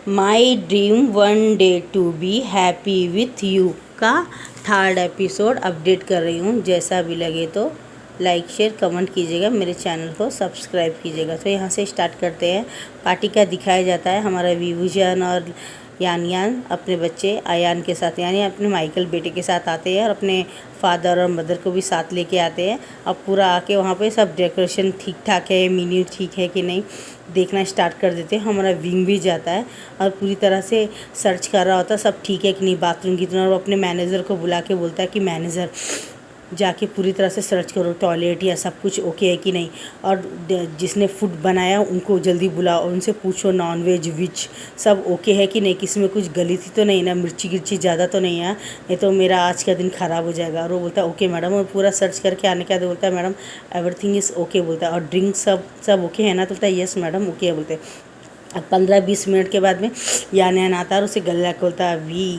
My dream one day to be happy with you का third episode update कर रही हूँ। जैसा भी लगे तो लाइक शेयर कमेंट कीजिएगा, मेरे चैनल को सब्सक्राइब कीजिएगा। तो यहाँ से स्टार्ट करते हैं। पार्टी का दिखाया जाता है हमारा विभूजन और यान अपने बच्चे आयान के साथ, यानी अपने माइकल बेटे के साथ आते हैं और अपने फादर और मदर को भी साथ लेके आते हैं। अब पूरा आके वहाँ पे सब डेकोरेशन ठीक ठाक है, मेन्यू ठीक है कि नहीं देखना स्टार्ट कर देते हैं। हमारा विंग भी जाता है और पूरी तरह से सर्च कर रहा होता है सब ठीक है कि नहीं बाथरूम की तरह। और वो अपने मैनेजर को बुला के बोलता है कि मैनेजर जाके पूरी तरह से सर्च करो टॉयलेट या सब कुछ ओके है कि नहीं, और जिसने फूड बनाया उनको जल्दी बुलाओ और उनसे पूछो नॉन वेज विच सब ओके है कि नहीं, किसी में कुछ गलती तो नहीं ना, मिर्ची गिर्ची ज़्यादा तो नहीं है, नहीं तो मेरा आज का दिन ख़राब हो जाएगा। और वो बोलता है ओके मैडम, और पूरा सर्च करके आने के बाद बोलता है मैडम एवरीथिंग इज़ ओके बोलता है। और ड्रिंक सब ओके है ना, तो बोलता है यस मैडम ओके है बोलते हैं। अब 15-20 मिनट के बाद में यान आता है और उसे गला खोलता है, वी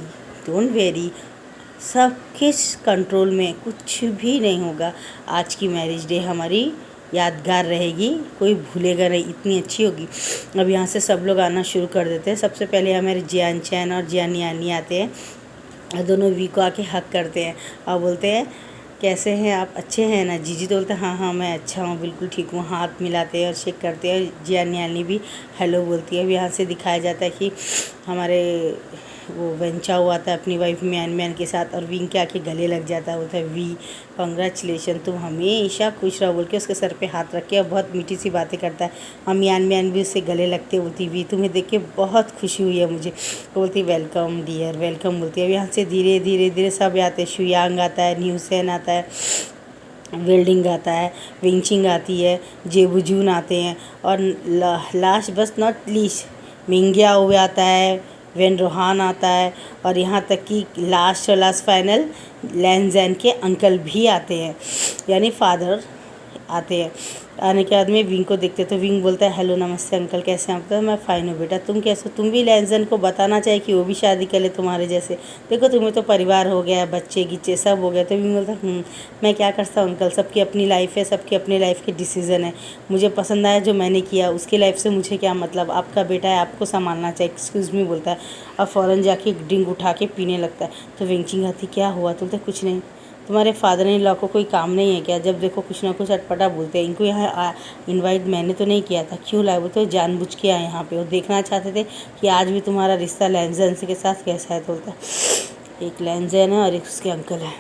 डोंट वेरी, सब किस कंट्रोल में, कुछ भी नहीं होगा। आज की मैरिज डे हमारी यादगार रहेगी, कोई भूलेगा नहीं, इतनी अच्छी होगी। अब यहाँ से सब लोग आना शुरू कर देते हैं। सबसे पहले हमारे जियान चैन और जियान यानी आते हैं और दोनों वी को आके हक करते हैं और बोलते हैं कैसे हैं आप, अच्छे हैं ना। जीजी तो बोलते हैं हाँ हाँ मैं अच्छा हूँ, बिल्कुल ठीक हूँ। हाथ मिलाते हैं और शेक करते हैं। जियान यानी भी हेलो बोलती है। अब यहाँ से दिखाया जाता है कि हमारे वो वेंचा हुआ था अपनी वाइफ म्यान के साथ और विंग के आके गले लग जाता है। बोलता है वी कंग्रेचुलेशन, तुम हमेशा खुश रहो बोल के उसके सर पे हाथ रख के और बहुत मीठी सी बातें करता है। हम म्यान भी उससे गले लगते। बोलती वी तुम्हें देख के बहुत खुशी हुई है मुझे। तो बोलती वेलकम डियर वेलकम बोलती है। अब यहाँ से धीरे धीरे धीरे सब आते हैं। शुयांग आता है, न्यूसेन आता है, वेल्डिंग आता है, विंचिंग आती है, जेबुजून आते हैं और लास्ट बस नॉट लीस्ट मिंगिया हुए आता है, वेन रोहान आता है और यहाँ तक कि लास्ट फाइनल लैनजैन के अंकल भी आते हैं, यानी फादर आते हैं। आने के बाद में विंग को देखते तो विंग बोलता है हेलो नमस्ते अंकल कैसे हैं आप। तो मैं फ़ाइन हूँ बेटा, तुम कैसे हो। तुम भी लैनजैन को बताना चाहिए कि वो भी शादी कर ले तुम्हारे जैसे, देखो तुम्हें तो परिवार हो गया, बच्चे गिच्चे सब हो गए। तो विंग बोलता मैं क्या कर सकता हूँ अंकल, सबकी अपनी लाइफ है, सबकी अपनी लाइफ के डिसीज़न है। मुझे पसंद आया जो मैंने किया, उसकी लाइफ से मुझे क्या मतलब, आपका बेटा है आपको संभालना चाहिए। एक्सक्यूज़ मी बोलता है और फ़ौरन जाके ड्रिंक उठा के पीने लगता है। तो विंचिंग आती क्या हुआ, तो बोलते कुछ नहीं, तुम्हारे फादर इन लॉ को कोई काम नहीं है क्या, जब देखो कुछ ना कुछ अटपटा बोलते हैं। इनको यहाँ इनवाइट मैंने तो नहीं किया था, क्यों लाए, वो तो जानबूझ के आए यहाँ पे, वो देखना चाहते थे कि आज भी तुम्हारा रिश्ता लैनजैन के साथ कैसा है। तो बोलता है एक लैनजैन है और एक उसके अंकल है,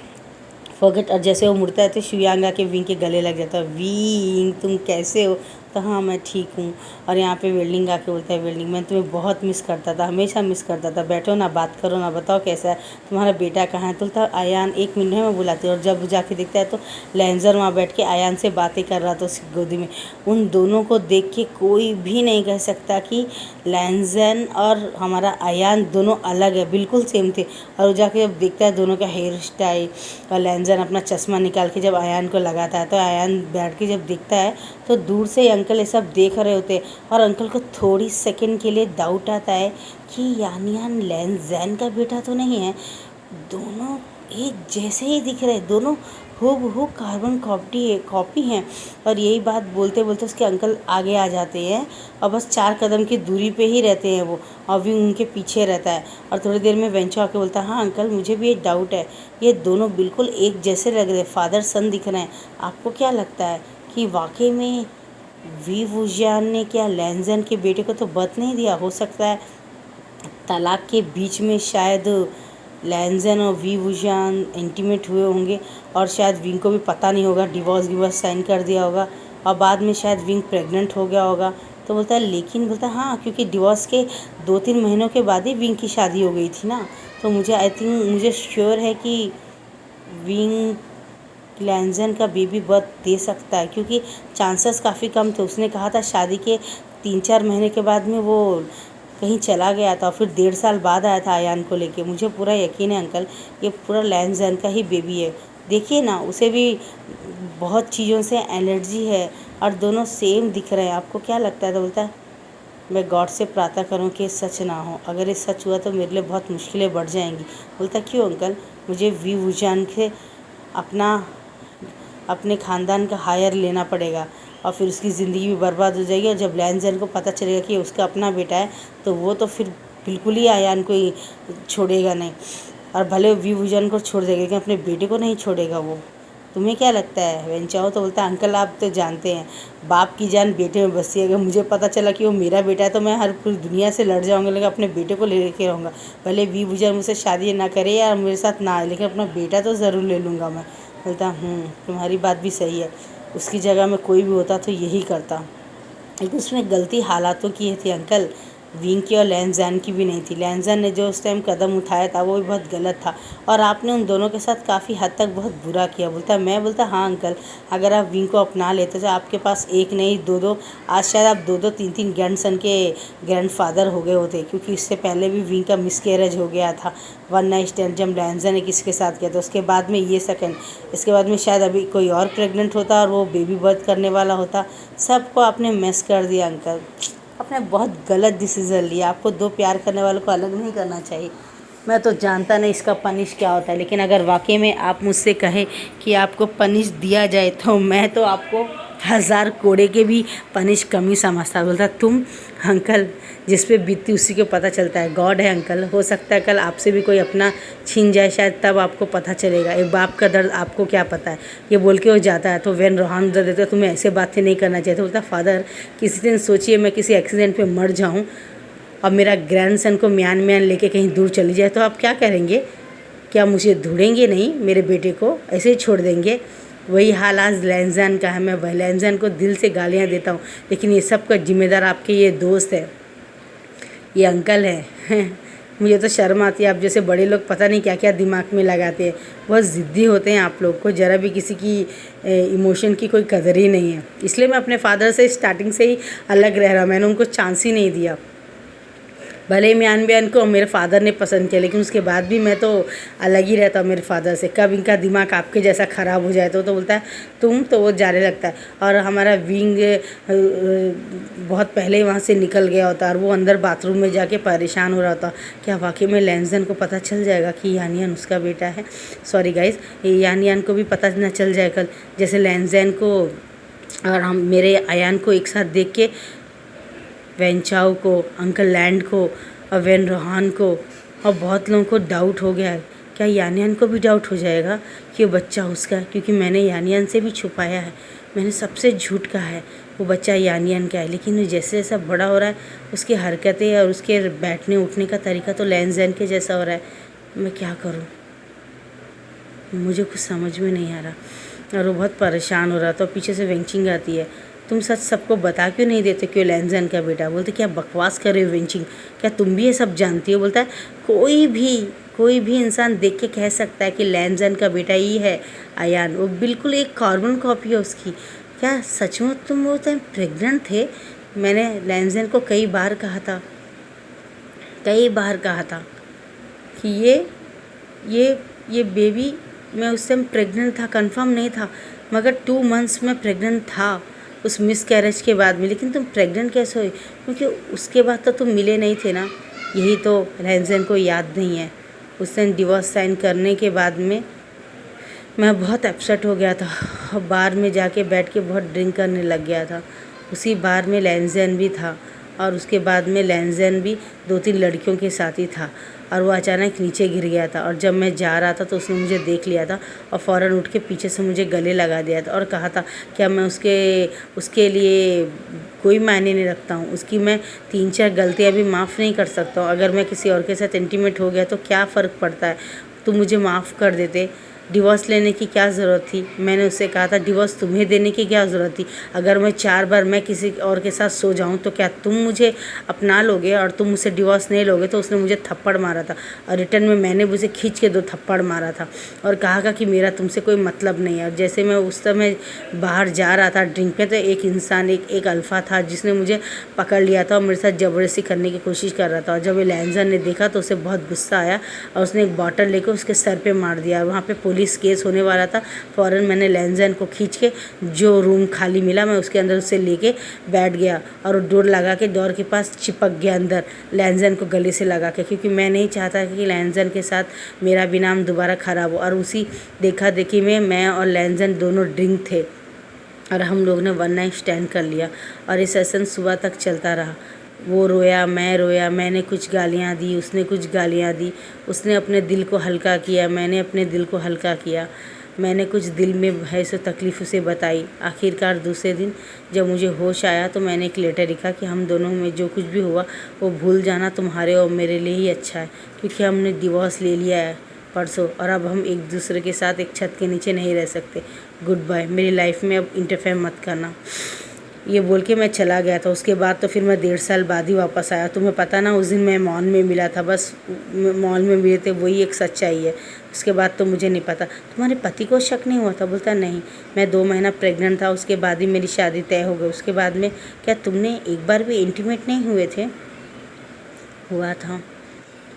फॉरगेट। और जैसे वो मुड़ता है तो शुयांग आके विंग के गले लग जाता है, विंग तुम कैसे हो। तो हाँ मैं ठीक हूँ। और यहाँ पे वेल्डिंग आके बोलता है वेल्डिंग मैं तुम्हें बहुत मिस करता था, हमेशा मिस करता था, बैठो ना बात करो ना, बताओ कैसा है, तुम्हारा बेटा कहाँ है। तो बोलता है आयान 1 मिनट में मैं बुलाती हूँ। और जब जाके देखता है तो लैंजर वहाँ बैठ के आयान से बातें कर रहा था उसकी गोदी में। उन दोनों को देख के कोई भी नहीं कह सकता कि लैंजन और हमारा आयान दोनों अलग है, बिल्कुल सेम थे। और वो जाके जब देखता है दोनों का हेयर स्टाइल, और लैंजन अपना चश्मा निकाल के जब आयान को लगाता है तो आयान बैठ के जब देखता है तो दूर से अंकल ये सब देख रहे होते हैं। और अंकल को थोड़ी सेकंड के लिए डाउट आता है कि यानियान लैंजैन का बेटा तो नहीं है, दोनों एक जैसे ही दिख रहे, दोनों हूबहू कार्बन कॉपी हैं। और यही बात बोलते बोलते उसके अंकल आगे आ जाते हैं और बस 4 कदम की दूरी पे ही रहते हैं वो, और भी उनके पीछे रहता है। और थोड़ी देर में वेंचो आके बोलता है हाँ अंकल मुझे भी एक डाउट है, ये दोनों बिल्कुल एक जैसे लग रहे, फादर सन दिख रहे हैं, आपको क्या लगता है कि वाकई में वी वुजियान ने क्या लैंजैन के बेटे को तो बर्थ नहीं दिया। हो सकता है तलाक के बीच में शायद लैंजैन और वी वुजियान इंटीमेट हुए होंगे और शायद विंग को भी पता नहीं होगा, डिवोर्स साइन कर दिया होगा और बाद में शायद विंग प्रेग्नेंट हो गया होगा। तो बोलता है लेकिन बोलता है हाँ क्योंकि डिवोर्स के 2-3 महीनों के बाद ही विंग की शादी हो गई थी ना, तो मुझे श्योर है कि विंग लैंजैन का बेबी बर्थ दे सकता है, क्योंकि चांसेस काफ़ी कम थे। उसने कहा था शादी के 3-4 महीने के बाद में वो कहीं चला गया था, फिर 1.5 साल बाद आया था आयान को लेके। मुझे पूरा यकीन है अंकल ये पूरा लैंजैन का ही बेबी है, देखिए ना उसे भी बहुत चीज़ों से एलर्जी है और दोनों सेम दिख रहे हैं, आपको क्या लगता है। तो बोलता है मैं गॉड से प्रार्थना करूं कि ये सच ना हो, अगर ये सच हुआ तो मेरे लिए बहुत मुश्किलें बढ़ जाएंगी। बोलता क्यों अंकल, मुझे वी वुजान से अपने ख़ानदान का हायर लेना पड़ेगा और फिर उसकी ज़िंदगी भी बर्बाद हो जाएगी। और जब लैंजैन को पता चलेगा कि उसका अपना बेटा है तो वो तो फिर बिल्कुल ही आयान को ही छोड़ेगा नहीं, और भले विभूजन को छोड़ देगा लेकिन अपने बेटे को नहीं छोड़ेगा वो। तुम्हें क्या लगता है? वेंचाओ तो बोलता है अंकल आप तो जानते हैं बाप की जान बेटे में बसती है, अगर मुझे पता चला कि वो मेरा बेटा है तो मैं हर पूरी दुनिया से लड़ जाऊंगा, लेकिन अपने बेटे को लेके रहूँगा। भले विभूजन मुझसे शादी ना करे या मेरे साथ ना आए, लेकिन अपना बेटा तो ज़रूर ले लूँगा मैं। बोलता तुम्हारी बात भी सही है, उसकी जगह में कोई भी होता तो यही करता, लेकिन उसमें गलती हालातों की थी अंकल, विंग की और लैंजैन की भी नहीं थी। लैंजैन ने जो उस टाइम कदम उठाया था वो भी बहुत गलत था, और आपने उन दोनों के साथ काफ़ी हद तक बहुत बुरा किया। बोलता हाँ अंकल, अगर आप विंग को अपना लेते तो आपके पास एक नहीं दो दो, आज शायद आप दो दो तीन तीन ग्रैंडसन के ग्रैंडफादर हो गए होते, क्योंकि इससे पहले भी विंग का मिसकैरेज हो गया था। वन नाइट स्टैंड जब लैंजैन ने किसके साथ किया था, उसके बाद में ये सेकंड, इसके बाद में शायद अभी कोई और प्रेग्नेंट होता और वो बेबी बर्थ करने वाला होता। सबको आपने मिस कर दिया अंकल, आपने बहुत गलत डिसीज़न लिया। आपको दो प्यार करने वालों को अलग नहीं करना चाहिए। मैं तो जानता नहीं इसका पनिश क्या होता है, लेकिन अगर वाकई में आप मुझसे कहें कि आपको पनिश दिया जाए तो मैं तो आपको 1000 कोड़े के भी पनिश कम ही समझता। बोलता तुम अंकल जिस पे बीतती उसी को पता चलता है, गॉड है अंकल। हो सकता है कल आपसे भी कोई अपना छीन जाए, शायद तब आपको पता चलेगा एक बाप का दर्द आपको क्या पता है। ये बोल के वो जाता है तो वैन रोहान उधर देते तुम्हें ऐसे बातें नहीं करना चाहिए। तो बोलता फादर किसी दिन सोचिए मैं किसी एक्सीडेंट में मर जाऊँ और मेरा ग्रैंडसन को म्यान लेके कहीं दूर चली जाए तो आप क्या करेंगे? क्या मुझे ढूंढेंगे नहीं, मेरे बेटे को ऐसे ही छोड़ देंगे? वही हाल आज लैंजैन का है। मैं वह लैंजैन को दिल से गालियाँ देता हूँ, लेकिन ये सब का जिम्मेदार आपके ये दोस्त है, ये अंकल है। मुझे तो शर्म आती है, आप जैसे बड़े लोग पता नहीं क्या क्या दिमाग में लगाते हैं। बहुत ज़िद्दी होते हैं आप लोग को, ज़रा भी किसी की इमोशन की कोई कदर ही नहीं है। इसलिए मैं अपने फादर से स्टार्टिंग से ही अलग रह रहा हूँ, मैंने उनको चांस ही नहीं दिया। भले ही म्यान ब्यान को मेरे फादर ने पसंद किया, लेकिन उसके बाद भी मैं तो अलग ही रहता हूँ मेरे फादर से। कब इनका दिमाग आपके जैसा ख़राब हो जाए तो बोलता है तुम, तो वो जाने लगता है। और हमारा विंग बहुत पहले ही वहाँ से निकल गया होता और वो अंदर बाथरूम में जाके परेशान हो रहा होता, क्या वाकई में लैंजैन को पता चल जाएगा कि यानियन उसका बेटा है? सॉरी गाइज, यानियन को भी पता न चल जाए कल, जैसे लैंजैन को और हम मेरे आयान को एक साथ देख के वेंचाओ को, अंकल लैंड को और वैन रोहान को और बहुत लोगों को डाउट हो गया है। क्या यानियन को भी डाउट हो जाएगा कि वो बच्चा उसका है? क्योंकि मैंने यानियन से भी छुपाया है, मैंने सबसे झूठ कहा है वो बच्चा यानियन का है। लेकिन जैसे जैसा बड़ा हो रहा है उसकी हरकतें और उसके बैठने उठने का तरीका तो लैंजैन के जैसा हो रहा है। मैं क्या करूँ, मुझे कुछ समझ में नहीं आ रहा। और वो बहुत परेशान हो रहा था। पीछे से वेंचिंग आती है, तुम सच सबको बता क्यों नहीं देते क्यों लैंजैन का बेटा? बोलते क्या बकवास कर रहे हो वेंचिंग, क्या तुम भी ये सब जानती हो? बोलता है कोई भी इंसान देख के कह सकता है कि लैंजैन का बेटा ही है आयान, वो बिल्कुल एक कार्बन कॉपी है उसकी। क्या सच में तुम वो टाइम प्रेग्नेंट थे? मैंने लैंजैन को कई बार कहा था कि ये बेबी, मैं उस टाइम प्रेग्नेंट था, कंफर्म नहीं था, मगर 2 मंथ्स में प्रेग्नेंट था उस मिस कैरेज के बाद में। लेकिन तुम प्रेग्नेंट कैसे हुई? क्योंकि उसके बाद तो तुम मिले नहीं थे ना। यही तो लैंजैन को याद नहीं है। उस दिन डिवोर्स साइन करने के बाद में मैं बहुत अपसेट हो गया था और बार में जाके बैठ के बहुत ड्रिंक करने लग गया था। उसी बार में लैंजैन भी था और उसके बाद में लैंजैन भी 2-3 लड़कियों के साथ ही था और वो अचानक नीचे गिर गया था। और जब मैं जा रहा था तो उसने मुझे देख लिया था और फ़ौरन उठ के पीछे से मुझे गले लगा दिया था और कहा था क्या मैं उसके लिए कोई मायने नहीं रखता हूँ, उसकी मैं 3-4 गलतियाँ भी माफ़ नहीं कर सकता हूँ। अगर मैं किसी और के साथ इंटीमेट हो गया तो क्या फ़र्क पड़ता है, तुम मुझे माफ़ कर देते। डिवोर्स लेने की क्या ज़रूरत थी? मैंने उससे कहा था डिवोर्स तुम्हें देने की क्या ज़रूरत थी? अगर मैं 4 बार मैं किसी और के साथ सो जाऊं तो क्या तुम मुझे अपना लोगे और तुम मुझसे डिवोर्स नहीं लोगे? तो उसने मुझे थप्पड़ मारा था और रिटर्न में मैंने उसे खींच के 2 थप्पड़ मारा था और कहा कि मेरा तुमसे कोई मतलब नहीं है। और जैसे मैं उस समय बाहर जा रहा था ड्रिंक पे तो एक इंसान, एक अल्फ़ा था जिसने मुझे पकड़ लिया था और मेरे साथ ज़बरदस्ती करने की कोशिश कर रहा था। और जब ये लैंजैन ने देखा तो उसे बहुत गुस्सा आया और उसने एक बॉटल लेकर उसके सर पे मार दिया। वहाँ पे पुलिस केस होने वाला था। फ़ौरन मैंने लैंजैन को खींच के जो रूम खाली मिला मैं उसके अंदर उससे लेके बैठ गया और डोर लगा के डोर के पास चिपक गया अंदर लैंजैन को गले से लगा के, क्योंकि मैं नहीं चाहता कि लैंजैन के साथ मेरा भी नाम दोबारा ख़राब हो। और उसी देखा देखी में मैं और लैंजैन दोनों ड्रिंक थे और हम लोग ने 1 नाइट स्टैंड कर लिया और ये सेशन सुबह तक चलता रहा। वो रोया, मैं रोया, मैंने कुछ गालियाँ दी, उसने कुछ गालियाँ दी। उसने अपने दिल को हल्का किया, मैंने अपने दिल को हल्का किया। मैंने कुछ दिल में है सो तकलीफ़ उसे बताई। आखिरकार दूसरे दिन जब मुझे होश आया तो मैंने एक लेटर लिखा कि हम दोनों में जो कुछ भी हुआ वो भूल जाना, तुम्हारे और मेरे लिए ही अच्छा है, क्योंकि हमने डिवोर्स ले लिया है परसों और अब हम एक दूसरे के साथ एक छत के नीचे नहीं रह सकते। गुड बाय, मेरी लाइफ में अब इंटरफेयर मत करना। ये बोल के मैं चला गया था। उसके बाद तो फिर मैं 1.5 साल बाद ही वापस आया। तुम्हें पता ना, उस दिन मैं मॉल में मिला था, बस मॉल में मिले थे, वही एक सच्चाई है। उसके बाद तो मुझे नहीं पता। तुम्हारे पति को शक नहीं हुआ था? बोलता नहीं, मैं 2 महीना प्रेग्नेंट था, उसके बाद ही मेरी शादी तय हो गई। उसके बाद में क्या तुमने एक बार भी इंटीमेट नहीं हुए थे? हुआ था,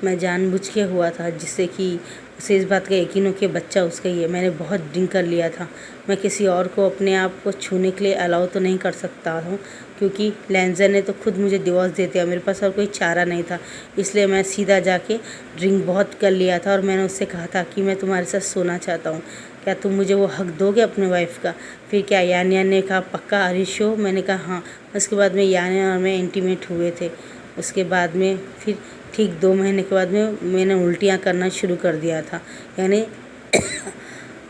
मैं जानबूझ के हुआ था, जिससे कि उसे इस बात का यकीन हो कि बच्चा उसका ही है। मैंने बहुत ड्रिंक कर लिया था। मैं किसी और को अपने आप को छूने के लिए अलाउ तो नहीं कर सकता हूँ, क्योंकि लैंजर ने तो खुद मुझे डिवोर्स दे दिया। मेरे पास और कोई चारा नहीं था, इसलिए मैं सीधा जाके ड्रिंक बहुत कर लिया था और मैंने उससे कहा था कि मैं तुम्हारे साथ सोना चाहता हूँ, क्या तुम मुझे वो हक दोगे अपने वाइफ का? फिर क्या यान ने कहा पक्का आरिशो? मैंने कहा हाँ। उसके बाद में यान और मैं इंटीमेट हुए थे। उसके बाद में फिर ठीक 2 महीने के बाद में मैंने उल्टियाँ करना शुरू कर दिया था। यानी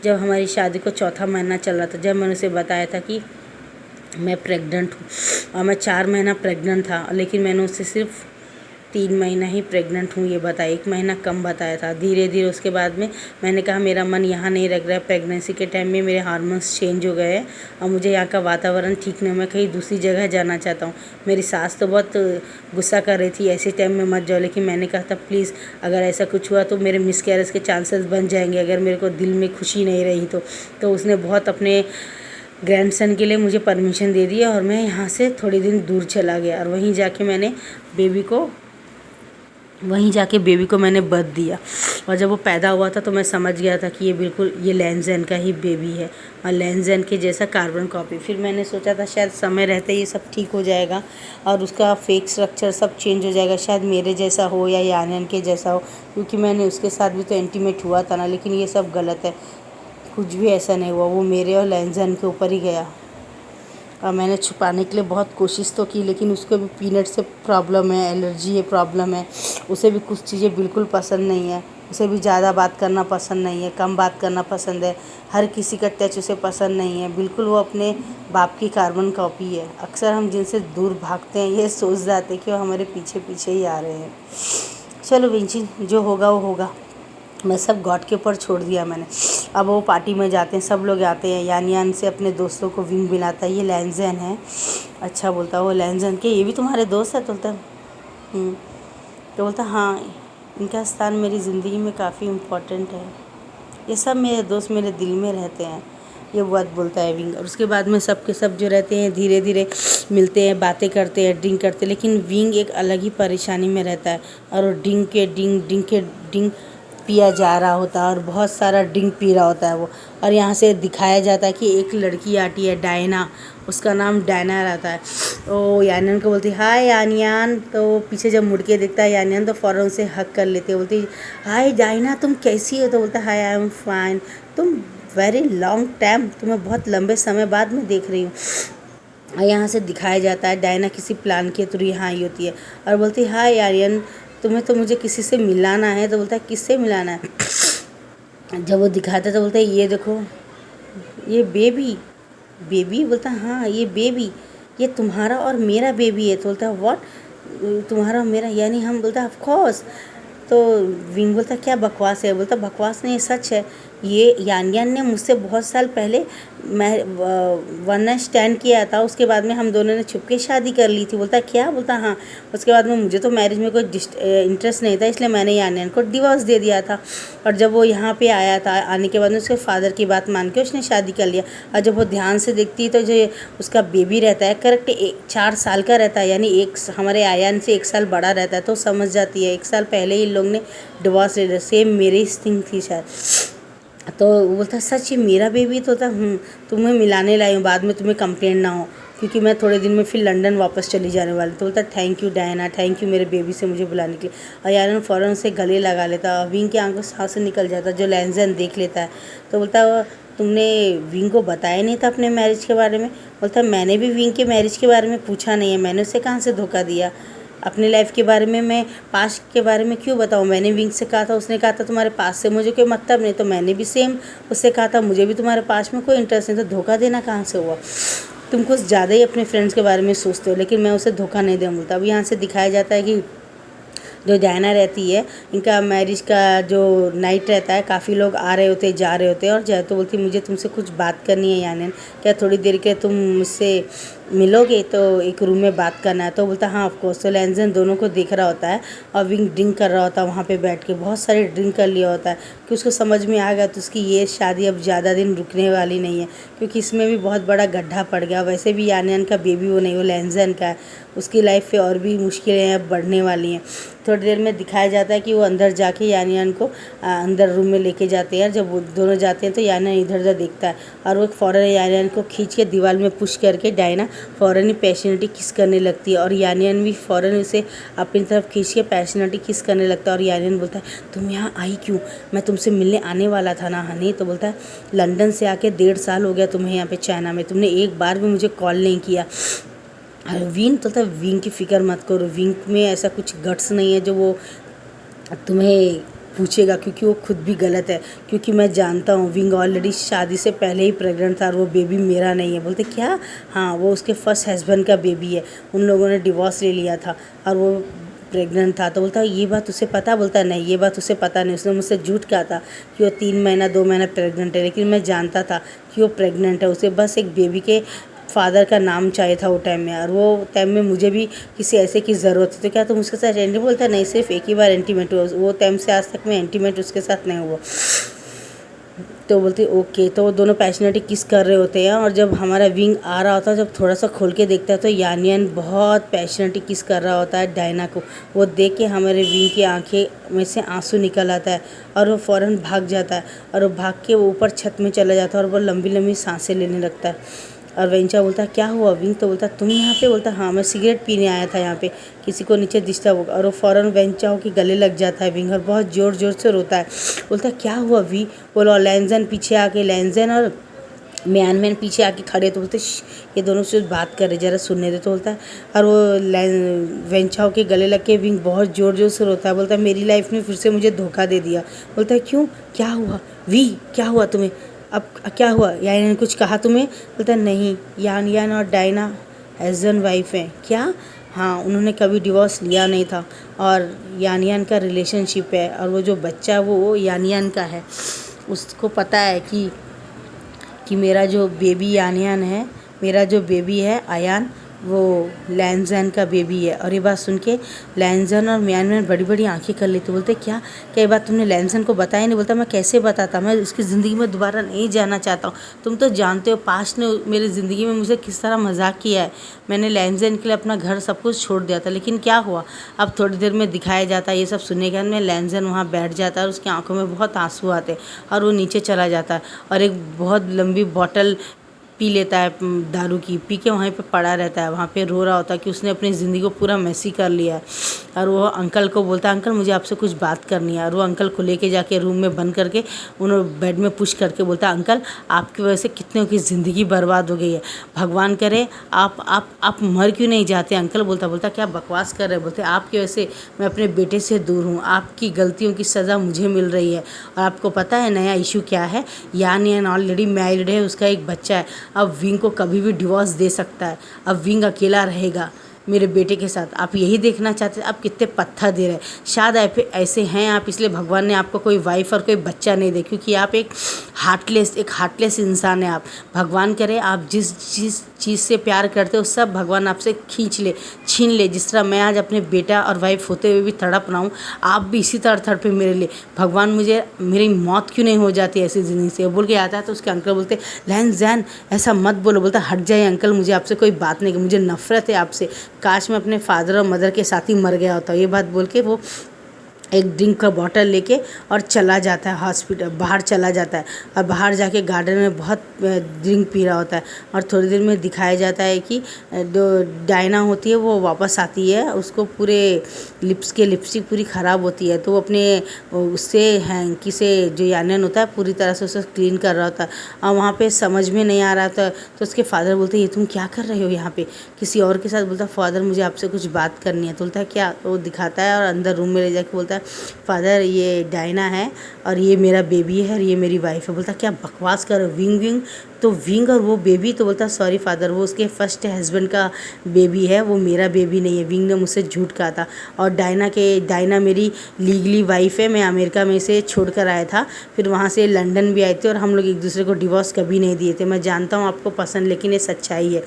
जब हमारी शादी को 4था महीना चल रहा था, जब मैंने उसे बताया था कि मैं प्रेग्नेंट हूँ, और मैं 4 महीना प्रेग्नेंट था, लेकिन मैंने उससे सिर्फ 3 महीना ही प्रेग्नेंट हूँ ये बताया, 1 महीना कम बताया था। धीरे धीरे उसके बाद में मैंने कहा मेरा मन यहाँ नहीं लग रहा है। प्रेगनेंसी के टाइम में मेरे हार्मोन्स चेंज हो गए हैं और मुझे यहाँ का वातावरण ठीक नहीं, मैं कहीं दूसरी जगह जाना चाहता हूँ। मेरी सास तो बहुत गुस्सा कर रही थी, ऐसे टाइम में मत जाओ, लेकिन मैंने कहा था प्लीज़ अगर ऐसा कुछ हुआ तो मेरे मिसकैरेज के चांसेस बन जाएंगे, अगर मेरे को दिल में खुशी नहीं रही तो उसने बहुत अपने ग्रैंडसन के लिए मुझे परमिशन दे दी और मैं यहाँ से थोड़े दिन दूर चला गया और वहीं जाके बेबी को मैंने बर्थ दिया। और जब वो पैदा हुआ था तो मैं समझ गया था कि ये लैंजन का ही बेबी है और लैंजन के जैसा कार्बन कॉपी। फिर मैंने सोचा था शायद समय रहते ये सब ठीक हो जाएगा और उसका फेक स्ट्रक्चर सब चेंज हो जाएगा, शायद मेरे जैसा हो या यानन के जैसा हो, क्योंकि मैंने उसके साथ भी तो इंटीमेट हुआ था ना। लेकिन ये सब गलत है, कुछ भी ऐसा नहीं हुआ, वो मेरे और लैंजन के ऊपर ही गया। और मैंने छुपाने के लिए बहुत कोशिश तो की, लेकिन उसको भी पीनट से प्रॉब्लम है, एलर्जी है, प्रॉब्लम है। उसे भी कुछ चीज़ें बिल्कुल पसंद नहीं है, उसे भी ज़्यादा बात करना पसंद नहीं है, कम बात करना पसंद है, हर किसी का टच उसे पसंद नहीं है। बिल्कुल वो अपने बाप की कार्बन कॉपी है। अक्सर हम जिनसे दूर भागते हैं ये सोच जाते कि वो हमारे पीछे पीछे ही आ रहे हैं। चलो विंची, जो होगा वो होगा, मैं सब गॉड के ऊपर छोड़ दिया मैंने। अब वो पार्टी में जाते हैं, सब लोग आते हैं, यान से अपने दोस्तों को विंग मिलाता है, ये लैंजन है। अच्छा बोलता है वो लैंजन के, ये भी तुम्हारे दोस्त है? तो बोलता तो बोलता हाँ, इनका स्थान मेरी ज़िंदगी में काफ़ी इम्पोर्टेंट है, ये सब मेरे दोस्त मेरे दिल में रहते हैं, ये बात बोलता है विंग। और उसके बाद में सब के सब जो रहते हैं धीरे धीरे मिलते हैं, बातें करते हैं, ड्रिंक करते हैं, लेकिन विंग एक अलग ही परेशानी में रहता है और वो ड्रिंक पिया जा रहा होता है और बहुत सारा ड्रिंक पी रहा होता है वो। और यहाँ से दिखाया जाता है कि एक लड़की आती है डायना, उसका नाम डायना रहता है। तो यानियन को बोलती हाय यानियन, तो पीछे जब मुड़ के देखता है यानियन तो फ़ौरन उसे हक कर लेती है, बोलती हाय डायना तुम कैसी हो? तो बोलता हाय आई एम फाइन, तुम वेरी लॉन्ग टाइम, तुम्हें बहुत लंबे समय बाद में देख रही हूँ। और यहाँ से दिखाया जाता है डायना किसी प्लान के थ्रू यहाँ आई होती है और बोलती हाय यानियन, तुम्हें तो मुझे किसी से मिलाना है। तो बोलता है किससे मिलाना है? जब वो दिखाता है तो बोलता है ये देखो, ये बेबी बोलता है हाँ ये बेबी, ये तुम्हारा और मेरा बेबी है। तो बोलता है व्हाट, तुम्हारा और मेरा? यानी हम? बोलता है ऑफ कोर्स। तो विंग बोलता क्या बकवास है? बोलता बकवास नहीं, सच है। ये यान ने मुझसे बहुत साल पहले मैं वन नाइट स्टैंड किया था, उसके बाद में हम दोनों ने छुप के शादी कर ली थी। बोलता क्या? बोलता हाँ। उसके बाद में मुझे तो मैरिज में कोई इंटरेस्ट नहीं था, इसलिए मैंने यान को डिवोर्स दे दिया था। और जब वो यहाँ पे आया था, आने के बाद में उसके फादर की बात मान के उसने शादी कर लिया। और जब वो ध्यान से देखती है तो जो उसका बेबी रहता है करेक्ट 4 साल का रहता है, यानी हमारे आयान से 1 साल बड़ा रहता है। तो समझ जाती है 1 साल पहले ही इन लोग ने डिवोर्स ले लिया। सेम मेरी थिंग थी शायद। तो बोलता सच ही मेरा बेबी? तो था तुम्हें मिलाने लाई हूँ, बाद में तुम्हें कंप्लेंट ना हो, क्योंकि मैं थोड़े दिन में फिर लंदन वापस चली जाने वाली। तो बोलता thank you Diana, thank you मेरे बेबी से मुझे बुलाने के लिए। और यार फ़ौरन से गले लगा लेता और विंग की आंखों से सांस निकल जाता, जो लैंजन देख लेता है। तो बोलता तुमने विंग को बताया नहीं था अपने मैरिज के बारे में? बोलता मैंने भी विंग के मैरिज के बारे में पूछा नहीं है, मैंने उसे कहाँ से धोखा दिया। अपने लाइफ के बारे में मैं पास्ट के बारे में क्यों बताऊँ। मैंने विंग से कहा था, उसने कहा था तुम्हारे पास्ट से मुझे कोई मतलब नहीं, तो मैंने भी सेम उससे कहा था मुझे भी तुम्हारे पास्ट में कोई इंटरेस्ट नहीं। तो धोखा देना कहाँ से हुआ। तुम कुछ ज़्यादा ही अपने फ्रेंड्स के बारे में सोचते हो, लेकिन मैं उसे धोखा नहीं दे बोलता। अब यहाँ से दिखाया जाता है कि जो डायना रहती है, इनका मैरिज का जो नाइट रहता है, काफ़ी लोग आ रहे होते जा रहे होते हैं, और जय तो बोलती मुझे तुमसे कुछ बात करनी है यानी, क्या थोड़ी देर के तुम मुझसे मिलोगे, तो एक रूम में बात करना है। तो बोलता हाँ ऑफ कोर्स। तो लैंजन दोनों को देख रहा होता है और विंग ड्रिंक कर रहा होता है वहाँ पे बैठ के, बहुत सारे ड्रिंक कर लिया होता है कि उसको समझ में आ गया तो उसकी ये शादी अब ज़्यादा दिन रुकने वाली नहीं है, क्योंकि इसमें भी बहुत बड़ा गड्ढा पड़ गया। वैसे भी यानियन का बेबी वो नहीं, वो लैंजन का है। उसकी लाइफ पे और भी मुश्किलें अब बढ़ने वाली हैं। थोड़ी देर में दिखाया जाता है कि वो अंदर जाके यानियन को अंदर रूम में लेके जाते हैं। जब वो दोनों जाते हैं तो यानियन इधर उधर देखता है और वो फ़ौरन यानियन को खींच के दीवार में पुश करके डायना फ़ौरन ही पैशनेटली किस करने लगती है, और यानियन भी फ़ौरन उसे अपनी तरफ खींच के पैशनेटली किस करने लगता है। और यानियन बोलता है तुम यहाँ आई क्यों, मैं तुमसे मिलने आने वाला था ना हनी। तो बोलता है लंदन से आके 1.5 साल हो गया तुम्हें यहाँ पे चाइना में, तुमने एक बार भी मुझे कॉल नहीं किया। विंग तो विंग की फ़िक्र मत करो, विंग में ऐसा कुछ गट्स नहीं है जो वो तुम्हें पूछेगा, क्योंकि वो खुद भी गलत है। क्योंकि मैं जानता हूँ विंग ऑलरेडी शादी से पहले ही प्रेग्नेंट था और वो बेबी मेरा नहीं है। बोलते क्या, हाँ वो उसके फर्स्ट हस्बैंड का बेबी है, उन लोगों ने डिवोर्स ले लिया था और वो प्रेग्नेंट था। तो बोलता है ये बात उसे पता। बोलता नहीं ये बात उसे पता नहीं, उसने मुझसे झूठ कहा था कि वो 3 महीना 2 महीना प्रेग्नेंट है, लेकिन मैं जानता था कि वो प्रेग्नेंट है। उसे बस एक बेबी के फादर का नाम चाहिए था वो टाइम में, और वो टाइम में मुझे भी किसी ऐसे की ज़रूरत थी। तो क्या तुम उसके साथ एंटी, बोलता नहीं सिर्फ एक ही बार इंटीमेट हुआ, वो टाइम से आज तक मैं इंटीमेट उसके साथ नहीं हुआ। तो बोलते ओके। तो वो दोनों पैशनेटली किस कर रहे होते हैं, और जब हमारा विंग आ रहा होता है, जब थोड़ा सा खोल के देखता है तो यानियन बहुत पैशनेटली किस कर रहा होता है डायना को। वो देख के हमारे विंग की आंखें में से आंसू निकल आता है और वो फ़ौरन भाग जाता है, और वो भाग के वो ऊपर छत में चला जाता है और वो लंबी लंबी सांसें लेने लगता है। और वेंचा बोलता क्या हुआ विंग। तो बोलता तुम यहाँ पे। बोलता हाँ मैं सिगरेट पीने आया था यहाँ पे, किसी को नीचे डिस्टर्ब होगा। और वो फ़ौरन वेंचा हो कि गले लग जाता है विंग और बहुत ज़ोर ज़ोर से रोता है। बोलता क्या हुआ वी। बोला लैंजन पीछे आके, लैंजन और मैन पीछे आके खड़े। तो बोलते ये दोनों से बात कर रहे, ज़रा सुनने दे। तो बोलता है, और वो वेंचाओ के गले लग के विंग बहुत ज़ोर ज़ोर से रोता है। बोलता है मेरी लाइफ ने फिर से मुझे धोखा दे दिया। बोलता है क्यों, क्या हुआ वी, क्या हुआ तुम्हें, अब क्या हुआ, यानी ने कुछ कहा तुम्हें। बोलता नहीं, यान और डायना हस्बैंड वाइफ हैं क्या। हाँ उन्होंने कभी डिवोर्स लिया नहीं था, और यान का रिलेशनशिप है, और वो जो बच्चा वो यान का है। उसको पता है कि मेरा जो बेबी यान है, मेरा जो बेबी है अयान, वो लैंजन का बेबी है। और ये बात सुन के लैंजन और म्यान बड़ी बड़ी आंखें कर लेते। बोलते क्या ये बात तुमने लैंजन को बताया नहीं। बोलता मैं कैसे बताता, मैं इसकी ज़िंदगी में दोबारा नहीं जाना चाहता हूँ। तुम तो जानते हो पास्ट ने मेरी ज़िंदगी में मुझे किस तरह मजाक किया है। मैंने लैंजन के लिए अपना घर सब कुछ छोड़ दिया था, लेकिन क्या हुआ। अब थोड़ी देर में दिखाया जाता है ये सब सुनने के बाद में लैंजन वहाँ बैठ जाता है और उसकी आंखों में बहुत आंसू आते और वो नीचे चला जाता है और एक बहुत लंबी बॉटल पी लेता है दारू की, पी के वहीं पे पड़ा रहता है, वहाँ पे रो रहा होता है कि उसने अपनी ज़िंदगी को पूरा मैसी कर लिया है। और वो अंकल को बोलता है अंकल मुझे आपसे कुछ बात करनी है। और वो अंकल को लेके जाके रूम में बंद करके उन्हें बेड में पुश करके बोलता है अंकल आपकी वजह से कितनों की ज़िंदगी बर्बाद हो गई है, भगवान करे आप मर क्यों नहीं जाते। अंकल बोलता क्या बकवास कर रहे। बोलते आपकी वजह से मैं अपने बेटे से दूर हूँ, आपकी गलतियों की सज़ा मुझे मिल रही है। और आपको पता है नया इशू क्या है, यान ऑलरेडी मैरिड है, उसका एक बच्चा है। अब विंग को कभी भी डिवोर्स दे सकता है, अब विंग अकेला रहेगा मेरे बेटे के साथ। आप यही देखना चाहते हैं, आप कितने पत्थर दे रहे हैं। शायद आप ऐसे हैं आप, इसलिए भगवान ने आपको कोई वाइफ और कोई बच्चा नहीं दे, क्योंकि आप एक हार्टलेस इंसान है। आप भगवान करे आप जिस चीज़ से प्यार करते हो सब भगवान आपसे छीन ले। जिस तरह मैं आज अपने बेटा और वाइफ होते हुए भी तड़प रहा हूँ, आप भी इसी तरह तड़पे मेरे लिए। भगवान मुझे मेरी मौत क्यों नहीं हो जाती ऐसी ज़िंदगी से। बोल के आता है तो उसके अंकल बोलते लैंजन ऐसा मत बोलो। बोलता हट जाइए अंकल, मुझे आपसे कोई बात नहीं, मुझे नफरत है आपसे, काश मैं अपने फादर और मदर के साथ ही मर गया होता। ये बात बोल के वो एक ड्रिंक का बॉटल लेके और चला जाता है हॉस्पिटल, बाहर चला जाता है और बाहर जाके गार्डन में बहुत ड्रिंक पी रहा होता है। और थोड़ी देर में दिखाया जाता है कि जो डायना होती है वो वापस आती है, उसको पूरे लिपस्टिक पूरी ख़राब होती है, तो वो अपने उससे हैंकी से जो यानियन होता है पूरी तरह से उसे क्लीन कर रहा होता है। और वहाँ पे समझ में नहीं आ रहा था, तो उसके फादर बोलते ये तुम क्या कर रहे हो यहाँ पे किसी और के साथ। बोलता फादर मुझे आपसे कुछ बात करनी है। तो बोलता है क्या, तो वो दिखाता है और अंदर रूम में ले जाके बोलता है फादर ये डायना है और ये मेरा बेबी है और ये मेरी वाइफ है। बोलता क्या बकवास कर विंग विंग, तो विंग और वो बेबी। तो बोलता सॉरी फादर वो उसके फर्स्ट हस्बैंड का बेबी है, वो मेरा बेबी नहीं है, विंग ने मुझसे झूठ कहा था। और डायना मेरी लीगली वाइफ है, मैं अमेरिका में से छोड़ कर आया था, फिर वहाँ से लंदन भी आए थे और हम लोग एक दूसरे को डिवोर्स कभी नहीं दिए थे। मैं जानता हूँ आपको पसंद, लेकिन ये सच्चाई है।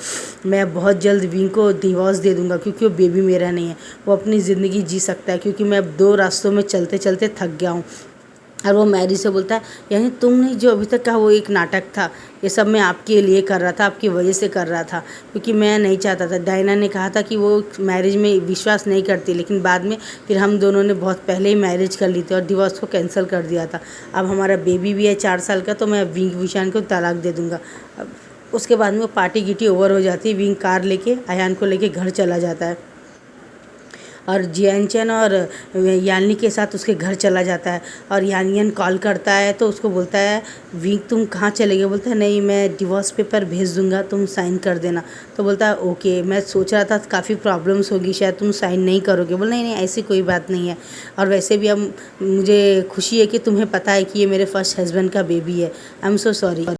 मैं बहुत जल्द विंग को डिवोर्स दे दूँगा क्योंकि वो बेबी मेरा नहीं है, वो अपनी ज़िंदगी जी सकता है, क्योंकि मैं अब 2 रास्तों में चलते चलते थक गया हूँ। और वो मैरी से बोलता है यानी तुमने जो अभी तक कहा वो एक नाटक था, ये सब मैं आपके लिए कर रहा था, आपकी वजह से कर रहा था, क्योंकि मैं नहीं चाहता था। डायना ने कहा था कि वो मैरिज में विश्वास नहीं करती, लेकिन बाद में फिर हम दोनों ने बहुत पहले ही मैरिज कर ली थी और डिवोर्स को कैंसिल कर दिया था। अब हमारा बेबी भी है 4 साल का, तो मैं विंग विशान को तलाक दे दूँगा। अब उसके बाद में वो पार्टी गिटी ओवर हो जाती है, विंग कार लेके अयान को लेके घर चला जाता है और जियानचन और यानी के साथ उसके घर चला जाता है। और यानियन कॉल करता है तो उसको बोलता है विंग तुम कहाँ चले गए। बोलता है नहीं मैं डिवोर्स पेपर भेज दूँगा, तुम साइन कर देना। तो बोलता है ओके, मैं सोच रहा था काफ़ी प्रॉब्लम्स होगी, शायद तुम साइन नहीं करोगे। बोल नहीं ऐसी कोई बात नहीं है, और वैसे भी अब मुझे खुशी है कि तुम्हें पता है कि ये मेरे फर्स्ट हस्बैंड का बेबी है। I am so sorry.